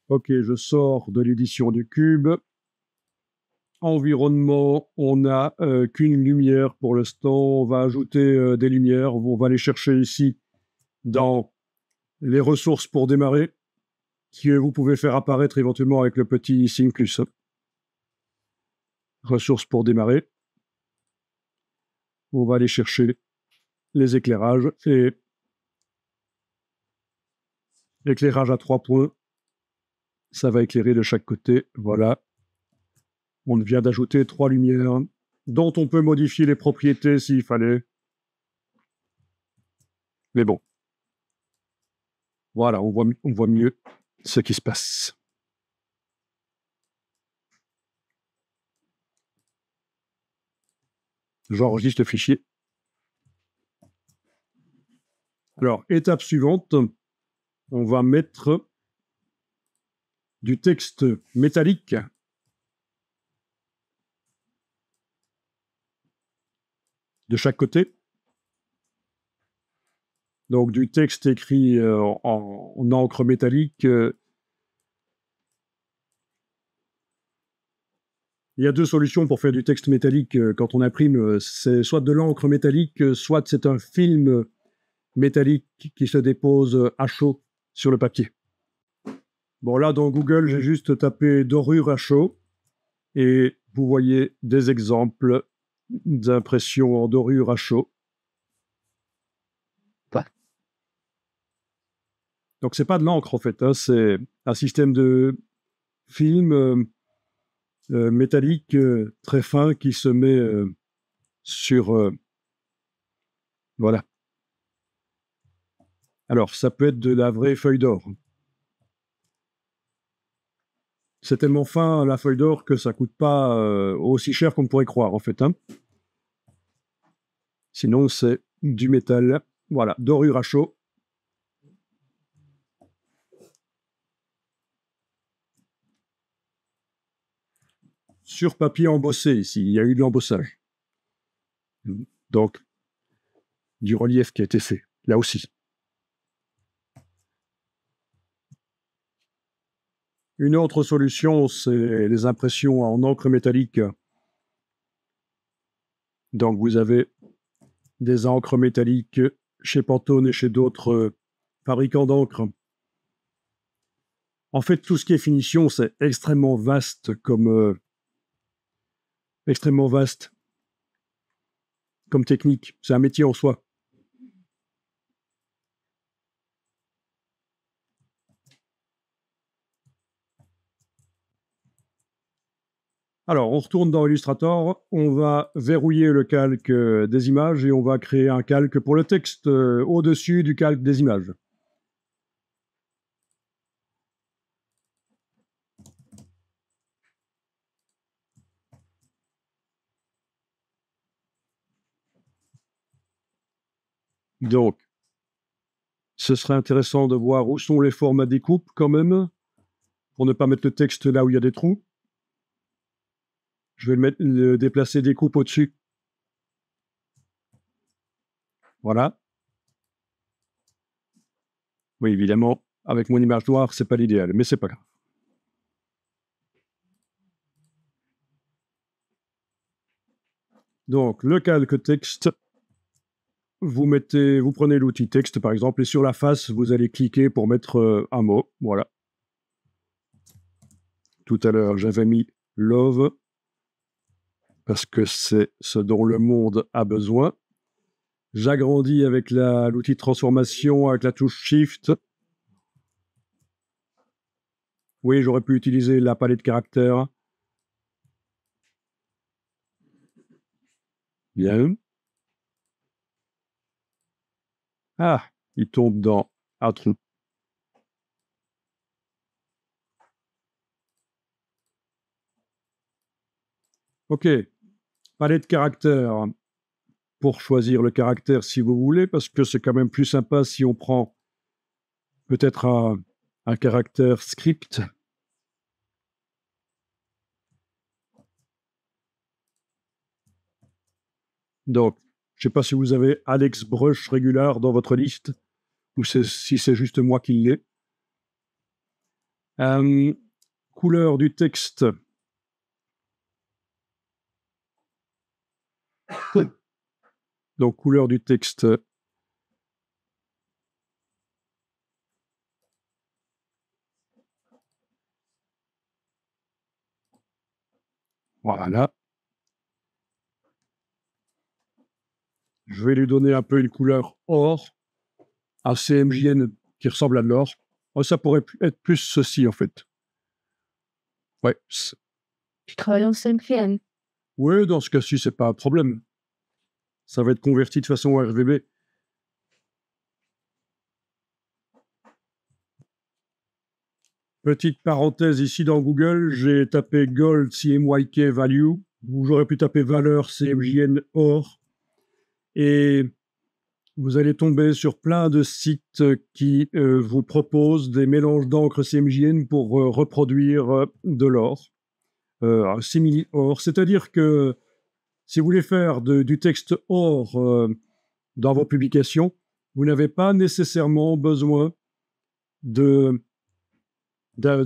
Ok, je sors de l'édition du cube. Environnement, on n'a qu'une lumière pour l'instant. On va ajouter des lumières. On va les chercher ici dans les ressources pour démarrer, que vous pouvez faire apparaître éventuellement avec le petit signe plus. Ressources pour démarrer. On va aller chercher les éclairages et l'éclairage à 3 points. Ça va éclairer de chaque côté. Voilà. On vient d'ajouter 3 lumières dont on peut modifier les propriétés s'il fallait. Mais bon. Voilà, on voit mieux ce qui se passe. J'enregistre le fichier. Alors, étape suivante, on va mettre du texte métallique de chaque côté. Donc, du texte écrit en encre métallique. Il y a deux solutions pour faire du texte métallique quand on imprime. C'est soit de l'encre métallique, soit c'est un film métallique qui se dépose à chaud sur le papier. Bon, là, dans Google, j'ai juste tapé dorure à chaud et vous voyez des exemples d'impression en dorure à chaud. Donc, c'est pas de l'encre, en fait, hein, c'est un système de film métallique très fin qui se met sur... voilà. Alors, ça peut être de la vraie feuille d'or. C'est tellement fin, la feuille d'or, que ça coûte pas aussi cher qu'on pourrait croire, en fait. Hein. Sinon, c'est du métal. Voilà, dorure à chaud. Sur papier embossé, ici. Il y a eu de l'embossage. Donc, du relief qui a été fait, là aussi. Une autre solution, c'est les impressions en encre métallique. Donc, vous avez des encres métalliques chez Pantone et chez d'autres fabricants d'encre. En fait, tout ce qui est finition, c'est extrêmement vaste comme technique. C'est un métier en soi. Alors, on retourne dans Illustrator, on va verrouiller le calque des images et on va créer un calque pour le texte au-dessus du calque des images. Donc, ce serait intéressant de voir où sont les formats découpe quand même, pour ne pas mettre le texte là où il y a des trous. Je vais le déplacer découpe au-dessus. Voilà. Oui, évidemment, avec mon image noire, c'est pas l'idéal, mais c'est pas grave. Donc, le calque texte, vous prenez l'outil texte, par exemple, et sur la face, vous allez cliquer pour mettre un mot. Voilà. Tout à l'heure, j'avais mis love, parce que c'est ce dont le monde a besoin. J'agrandis avec l'outil de transformation, avec la touche Shift. Oui, j'aurais pu utiliser la palette caractères. Bien. Ah, il tombe dans un trou. Ok, palette caractères. Pour choisir le caractère si vous voulez, parce que c'est quand même plus sympa si on prend peut-être un caractère script. Donc, je ne sais pas si vous avez Alex Brush Regular dans votre liste, ou si c'est juste moi qui l'ai. Couleur du texte. Donc, couleur du texte. Voilà. Je vais lui donner un peu une couleur or, assez MJN qui ressemble à de l'or. Oh, ça pourrait être plus ceci, en fait. Ouais. Tu travailles en 5 Oui, dans ce cas-ci, c'est pas un problème. Ça va être converti de façon RGB. Petite parenthèse ici dans Google, j'ai tapé Gold CMYK Value, ou j'aurais pu taper valeur CMJN Or, et vous allez tomber sur plein de sites qui vous proposent des mélanges d'encre CMJN pour reproduire de l'or, un simili-or. C'est-à-dire que si vous voulez faire du texte or dans vos publications, vous n'avez pas nécessairement besoin de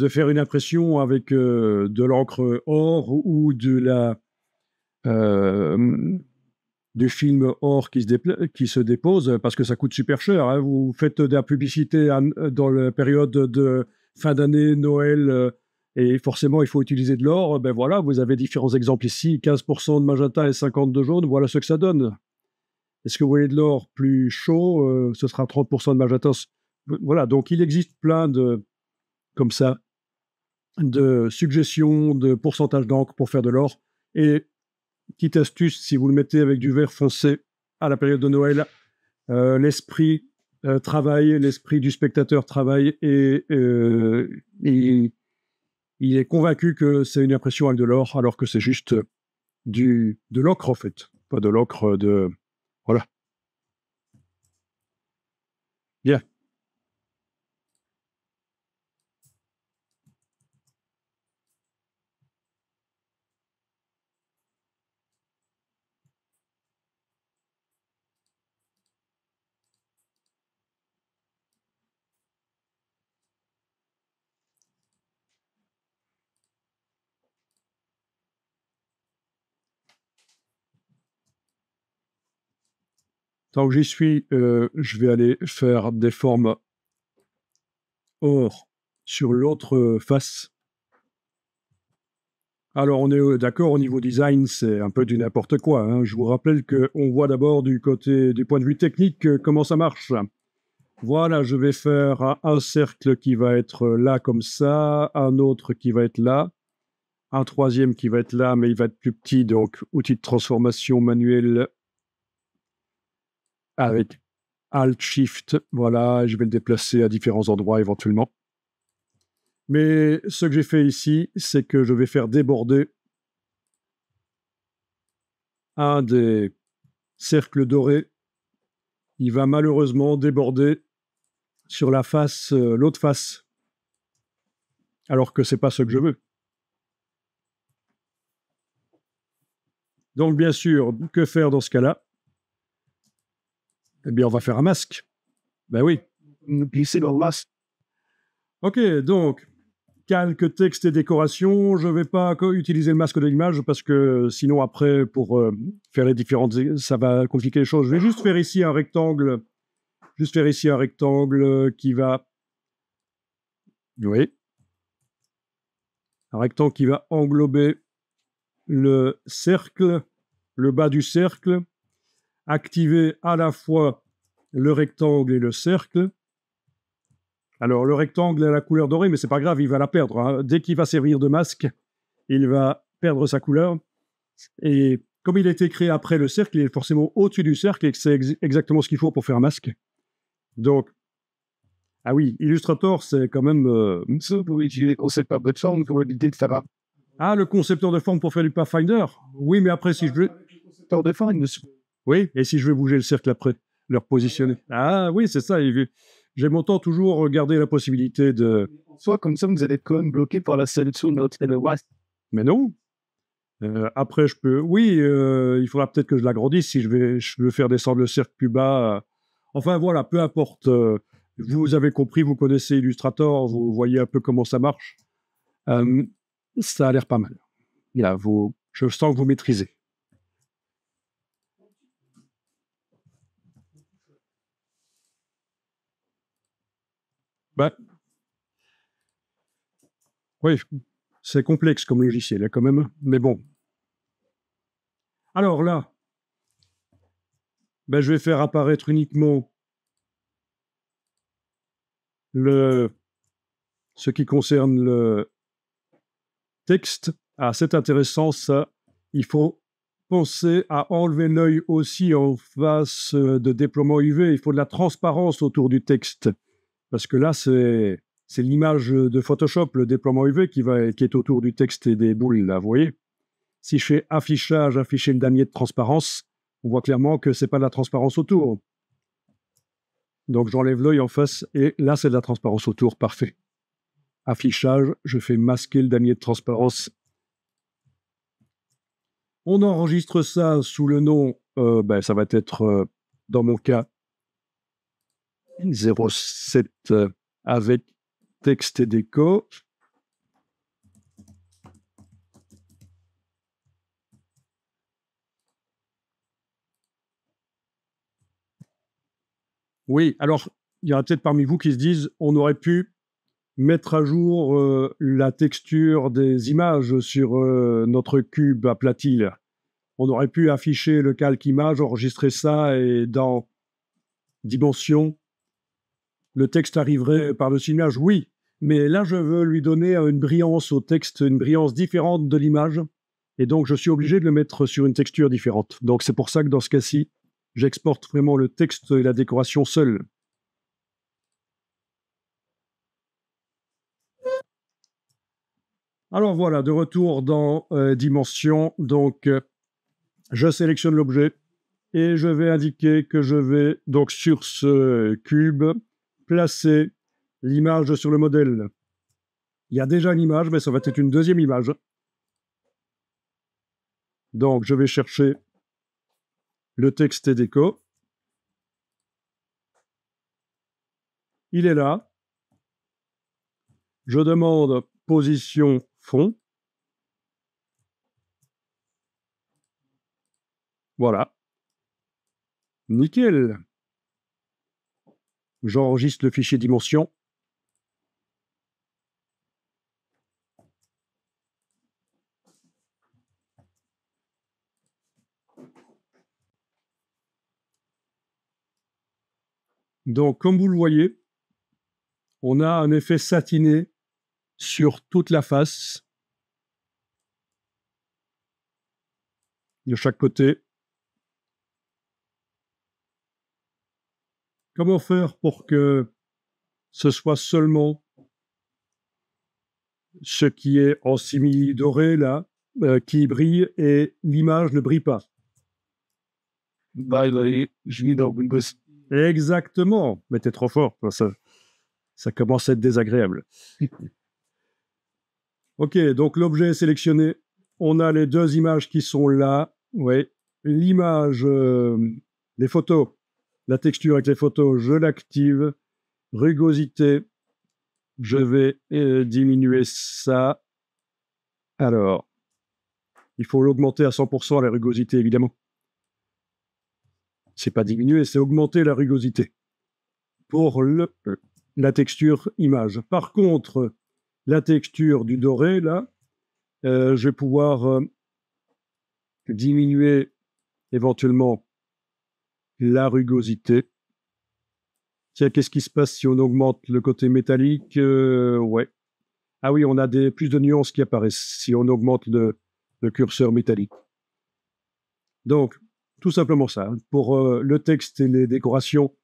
faire une impression avec de l'encre or ou du film or qui se dépose, parce que ça coûte super cher. Hein. Vous faites de la publicité dans la période de fin d'année, Noël, et forcément il faut utiliser de l'or. Ben voilà, vous avez différents exemples ici, 15% de magenta et 50% de jaune, voilà ce que ça donne. Est-ce que vous voulez de l'or plus chaud, ce sera 30% de magenta. Voilà, donc il existe plein de, comme ça, de suggestions de pourcentage d'encre pour faire de l'or. Et petite astuce, si vous le mettez avec du vert foncé à la période de Noël, l'esprit travaille, l'esprit du spectateur travaille et il est convaincu que c'est une impression avec de l'or, alors que c'est juste de l'ocre en fait, pas de l'ocre de... Voilà. Bien. Tant que j'y suis, je vais aller faire des formes or sur l'autre face. Alors, on est d'accord, au niveau design, c'est un peu du n'importe quoi. Hein. Je vous rappelle qu'on voit d'abord du point de vue technique, comment ça marche. Voilà, je vais faire un cercle qui va être là comme ça, un autre qui va être là, un troisième qui va être là, mais il va être plus petit, donc outil de transformation manuel avec Alt-Shift. Voilà, je vais le déplacer à différents endroits éventuellement. Mais ce que j'ai fait ici, c'est que je vais faire déborder un des cercles dorés. Il va malheureusement déborder sur la face, l'autre face, alors que c'est pas ce que je veux. Donc bien sûr, que faire dans ce cas-là? Eh bien, on va faire un masque. Ben oui. Glisser dans le masque. Ok, donc calque, texte et décoration. Je ne vais pas utiliser le masque de l'image parce que sinon après, pour faire les différentes, ça va compliquer les choses. Je vais juste faire ici un rectangle. Qui va... Oui. Un rectangle qui va englober le cercle, le bas du cercle, activer à la fois le rectangle et le cercle. Alors, le rectangle a la couleur dorée, mais c'est pas grave, il va la perdre. Hein. Dès qu'il va servir de masque, il va perdre sa couleur. Et comme il a été créé après le cercle, il est forcément au-dessus du cercle et c'est exactement ce qu'il faut pour faire un masque. Donc, ah oui, Illustrator, c'est quand même... Ah, le concepteur de forme pour faire du Pathfinder? Oui, mais après, si je veux... Oui, et si je veux bouger le cercle après, le repositionner? Ah oui, c'est ça. J'aime autant toujours garder la possibilité de... Soit comme ça, vous allez être quand même bloqué par la sélection de notre WASP. Mais non. Après, je peux... Oui, il faudra peut-être que je l'agrandisse si je veux faire descendre le cercle plus bas. Enfin, voilà, peu importe. vous avez compris, vous connaissez Illustrator, vous voyez un peu comment ça marche. Ça a l'air pas mal. Là, je sens que vous maîtrisez. Ben, oui, c'est complexe comme logiciel, là, quand même, mais bon. Alors là, ben, je vais faire apparaître uniquement ce qui concerne le texte. Ah, c'est intéressant, ça. Il faut penser à enlever l'œil aussi en face de déploiement UV. Il faut de la transparence autour du texte. Parce que là, c'est l'image de Photoshop, le déploiement UV, qui est autour du texte et des boules, là, vous voyez. Si je fais affichage, afficher le damier de transparence, on voit clairement que c'est pas de la transparence autour. Donc j'enlève l'œil en face, et là, c'est de la transparence autour, parfait. Affichage, je fais masquer le damier de transparence. On enregistre ça sous le nom, ça va être, dans mon cas, 07 avec texte et déco. Oui, alors, il y en a peut-être parmi vous qui se disent, on aurait pu mettre à jour la texture des images sur notre cube aplati. Là. On aurait pu afficher le calque image, enregistrer ça, et dans Dimension, le texte arriverait par-dessus l'image. Oui, mais là, je veux lui donner une brillance au texte, une brillance différente de l'image, et donc je suis obligé de le mettre sur une texture différente. Donc c'est pour ça que dans ce cas-ci, j'exporte vraiment le texte et la décoration seuls. Alors voilà, de retour dans Dimension. Donc, je sélectionne l'objet et je vais indiquer que je vais, donc sur ce cube, placer l'image sur le modèle. Il y a déjà une image, mais ça va être une deuxième image. Donc, je vais chercher le texte et déco. Il est là. Je demande position fond. Voilà. Nickel. J'enregistre le fichier Dimension. Donc, comme vous le voyez, on a un effet satiné sur toute la face, de chaque côté. Comment faire pour que ce soit seulement ce qui est en simili doré, là, qui brille, et l'image ne brille pas? Exactement, mais t'es trop fort, ça commence à être désagréable. Ok, donc l'objet est sélectionné. On a les deux images qui sont là. Oui, l'image, les photos, la texture avec les photos, je l'active. Rugosité, je vais diminuer ça. Alors, il faut l'augmenter à 100% la rugosité, évidemment. C'est pas diminuer, c'est augmenter la rugosité pour la texture image. Par contre, la texture du doré, là, je vais pouvoir diminuer éventuellement la rugosité. Tiens, qu'est-ce qui se passe si on augmente le côté métallique? Ouais. Ah oui, on a plus de nuances qui apparaissent si on augmente le curseur métallique. Donc, tout simplement ça. Pour le texte et les décorations,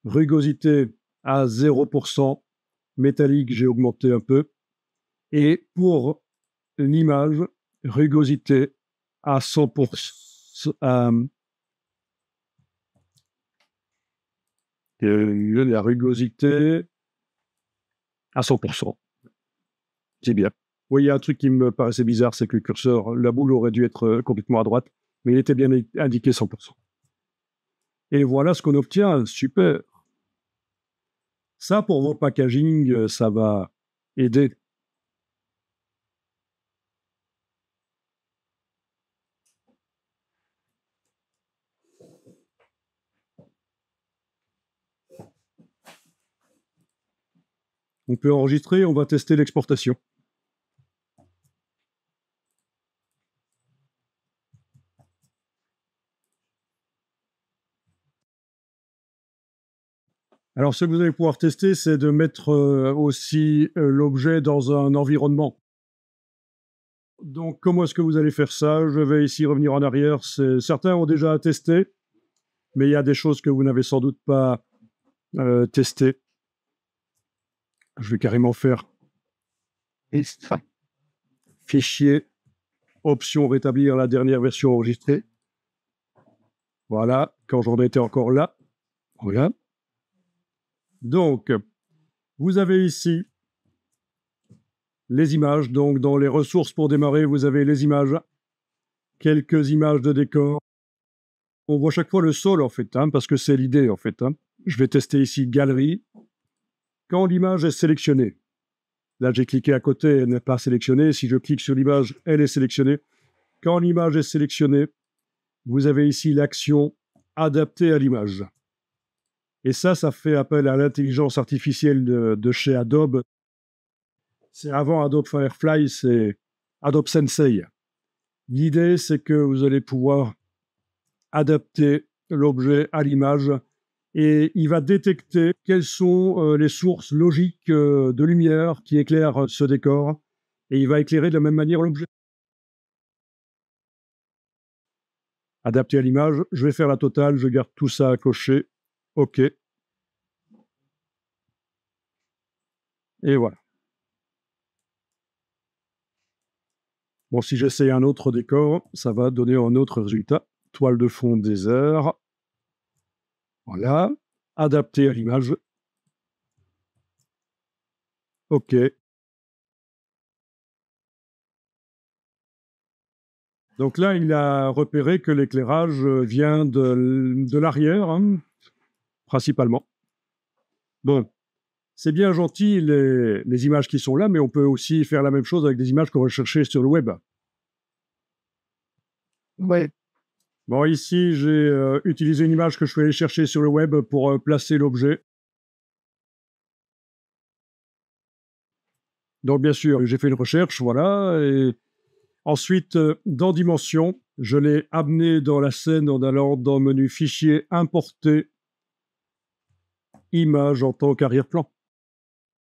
rugosité à 0%, métallique, j'ai augmenté un peu. Et pour l'image, rugosité à 100%. La rugosité à 100%. C'est bien. Oui, il y a un truc qui me paraissait bizarre, c'est que le curseur, la boule aurait dû être complètement à droite, mais il était bien indiqué 100%. Et voilà ce qu'on obtient. Super. Ça, pour vos packaging, ça va aider. On peut enregistrer, on va tester l'exportation. Alors, ce que vous allez pouvoir tester, c'est de mettre aussi l'objet dans un environnement. Donc, comment est-ce que vous allez faire ça? Je vais ici revenir en arrière. Certains ont déjà testé, mais il y a des choses que vous n'avez sans doute pas testées. Je vais carrément faire fichier, option rétablir la dernière version enregistrée. Voilà, quand j'en étais encore là. Voilà. Donc, vous avez ici les images. Donc, dans les ressources pour démarrer, vous avez les images, quelques images de décor. On voit chaque fois le sol, en fait, hein, parce que c'est l'idée, en fait. Hein. Je vais tester ici Galerie. Quand l'image est sélectionnée, là, j'ai cliqué à côté, elle n'est pas sélectionnée. Si je clique sur l'image, elle est sélectionnée. Quand l'image est sélectionnée, vous avez ici l'action adaptée à l'image. Et ça fait appel à l'intelligence artificielle de chez Adobe. C'est avant Adobe Firefly, c'est Adobe Sensei. L'idée, c'est que vous allez pouvoir adapter l'objet à l'image et il va détecter quelles sont les sources logiques de lumière qui éclairent ce décor et il va éclairer de la même manière l'objet. Adapté à l'image, je vais faire la totale, je garde tout ça à cocher. OK. Et voilà. Bon, si j'essaie un autre décor, ça va donner un autre résultat. Toile de fond désert. Voilà. Adapté à l'image. OK. Donc là, il a repéré que l'éclairage vient de l'arrière, hein, principalement. Bon, c'est bien gentil les images qui sont là, mais on peut aussi faire la même chose avec des images qu'on va chercher sur le web. Ouais. Bon, ici, j'ai utilisé une image que je suis allé chercher sur le web pour placer l'objet. Donc, bien sûr, j'ai fait une recherche, voilà, et ensuite, dans Dimension, je l'ai amené dans la scène en allant dans le menu Fichier, Importer, Image en tant qu'arrière-plan.